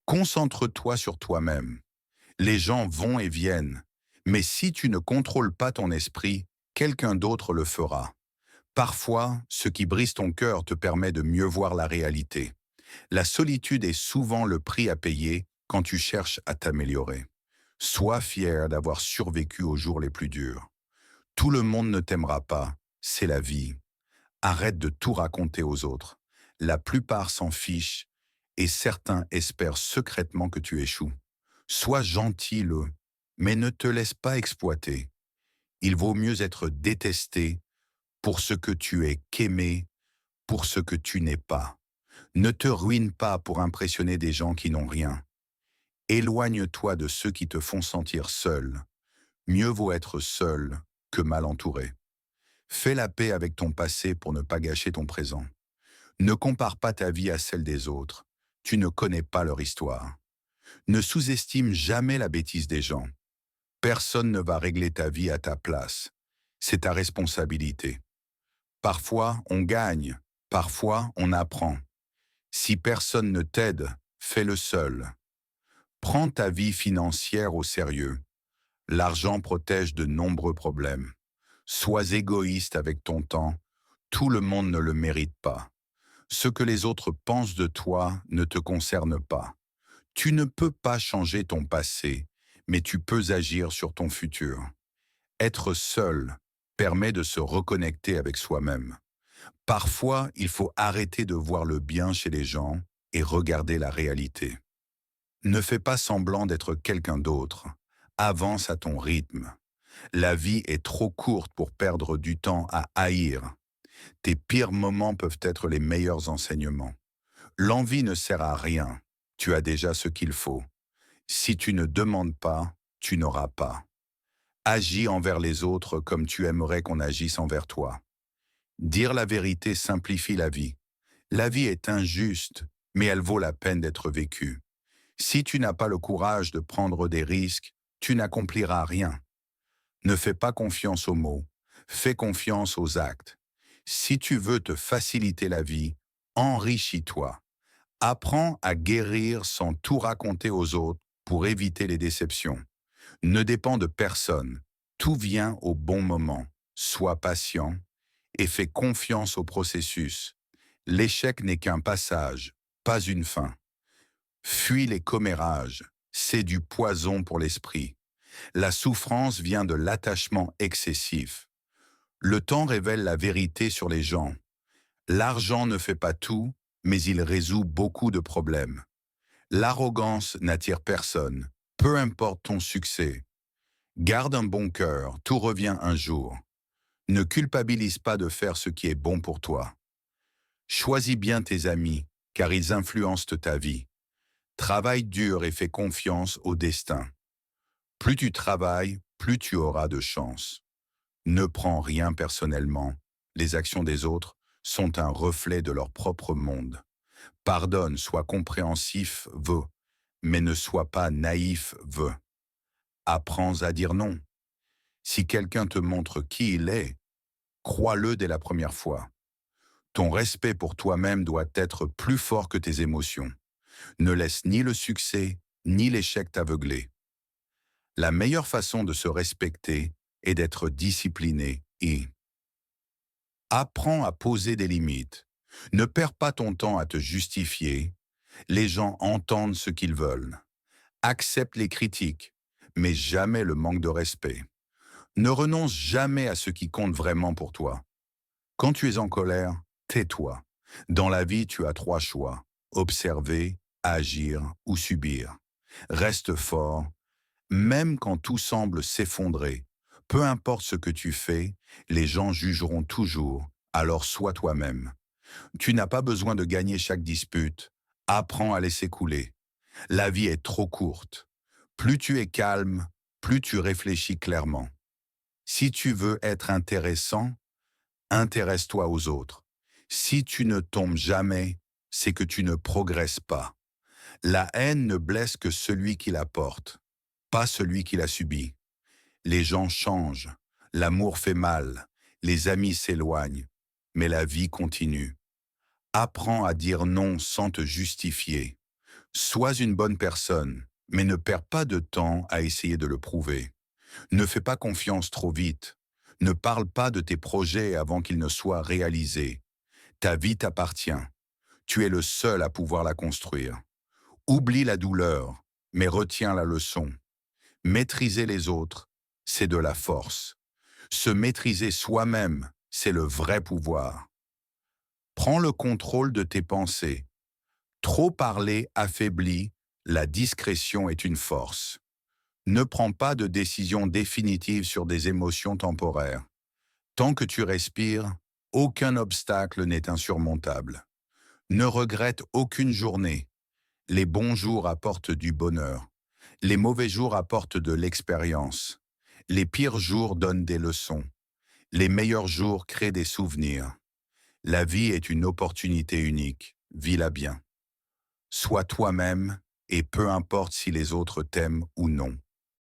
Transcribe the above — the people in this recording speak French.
Concentre-toi sur toi-même. Les gens vont et viennent, mais si tu ne contrôles pas ton esprit, quelqu'un d'autre le fera. Parfois, ce qui brise ton cœur te permet de mieux voir la réalité. La solitude est souvent le prix à payer quand tu cherches à t'améliorer. Sois fier d'avoir survécu aux jours les plus durs. Tout le monde ne t'aimera pas, c'est la vie. Arrête de tout raconter aux autres. La plupart s'en fichent et certains espèrent secrètement que tu échoues. Sois gentil, mais ne te laisse pas exploiter. Il vaut mieux être détesté pour ce que tu es qu'aimé pour ce que tu n'es pas. Ne te ruine pas pour impressionner des gens qui n'ont rien. Éloigne-toi de ceux qui te font sentir seul. Mieux vaut être seul que mal entouré. Fais la paix avec ton passé pour ne pas gâcher ton présent. Ne compare pas ta vie à celle des autres. Tu ne connais pas leur histoire. Ne sous-estime jamais la bêtise des gens. Personne ne va régler ta vie à ta place. C'est ta responsabilité. Parfois, on gagne. Parfois, on apprend. Si personne ne t'aide, fais-le seul. Prends ta vie financière au sérieux. L'argent protège de nombreux problèmes. Sois égoïste avec ton temps. Tout le monde ne le mérite pas. Ce que les autres pensent de toi ne te concerne pas. Tu ne peux pas changer ton passé, mais tu peux agir sur ton futur. Être seul permet de se reconnecter avec soi-même. Parfois, il faut arrêter de voir le bien chez les gens et regarder la réalité. Ne fais pas semblant d'être quelqu'un d'autre. Avance à ton rythme. La vie est trop courte pour perdre du temps à haïr. Tes pires moments peuvent être les meilleurs enseignements. L'envie ne sert à rien. Tu as déjà ce qu'il faut. Si tu ne demandes pas, tu n'auras pas. Agis envers les autres comme tu aimerais qu'on agisse envers toi. Dire la vérité simplifie la vie. La vie est injuste, mais elle vaut la peine d'être vécue. Si tu n'as pas le courage de prendre des risques, tu n'accompliras rien. Ne fais pas confiance aux mots, fais confiance aux actes. Si tu veux te faciliter la vie, enrichis-toi. Apprends à guérir sans tout raconter aux autres pour éviter les déceptions. Ne dépends de personne. Tout vient au bon moment. Sois patient et fais confiance au processus. L'échec n'est qu'un passage, pas une fin. Fuis les commérages. C'est du poison pour l'esprit. La souffrance vient de l'attachement excessif. Le temps révèle la vérité sur les gens. L'argent ne fait pas tout, mais il résout beaucoup de problèmes. L'arrogance n'attire personne, peu importe ton succès. Garde un bon cœur, tout revient un jour. Ne culpabilise pas de faire ce qui est bon pour toi. Choisis bien tes amis, car ils influencent ta vie. Travaille dur et fais confiance au destin. Plus tu travailles, plus tu auras de chance. Ne prends rien personnellement. Les actions des autres sont un reflet de leur propre monde. Pardonne, sois compréhensif, mais ne sois pas naïf, Apprends à dire non. Si quelqu'un te montre qui il est, crois-le dès la première fois. Ton respect pour toi-même doit être plus fort que tes émotions. Ne laisse ni le succès, ni l'échec t'aveugler. La meilleure façon de se respecter est d'être discipliné et apprends à poser des limites. Ne perds pas ton temps à te justifier. Les gens entendent ce qu'ils veulent. Accepte les critiques, mais jamais le manque de respect. Ne renonce jamais à ce qui compte vraiment pour toi. Quand tu es en colère, tais-toi. Dans la vie, tu as trois choix: observer, agir ou subir. Reste fort, même quand tout semble s'effondrer. Peu importe ce que tu fais, les gens jugeront toujours, alors sois toi-même. Tu n'as pas besoin de gagner chaque dispute. Apprends à laisser couler. La vie est trop courte. Plus tu es calme, plus tu réfléchis clairement. Si tu veux être intéressant, intéresse-toi aux autres. Si tu ne tombes jamais, c'est que tu ne progresses pas. La haine ne blesse que celui qui la porte, pas celui qui la subit. Les gens changent, l'amour fait mal, les amis s'éloignent, mais la vie continue. Apprends à dire non sans te justifier. Sois une bonne personne, mais ne perds pas de temps à essayer de le prouver. Ne fais pas confiance trop vite. Ne parle pas de tes projets avant qu'ils ne soient réalisés. Ta vie t'appartient. Tu es le seul à pouvoir la construire. Oublie la douleur, mais retiens la leçon. Maîtriser les autres, c'est de la force. Se maîtriser soi-même, c'est le vrai pouvoir. Prends le contrôle de tes pensées. Trop parler affaiblit, la discrétion est une force. Ne prends pas de décision définitive sur des émotions temporaires. Tant que tu respires, aucun obstacle n'est insurmontable. Ne regrette aucune journée. Les bons jours apportent du bonheur. Les mauvais jours apportent de l'expérience. Les pires jours donnent des leçons. Les meilleurs jours créent des souvenirs. La vie est une opportunité unique. Vis-la bien. Sois toi-même et peu importe si les autres t'aiment ou non.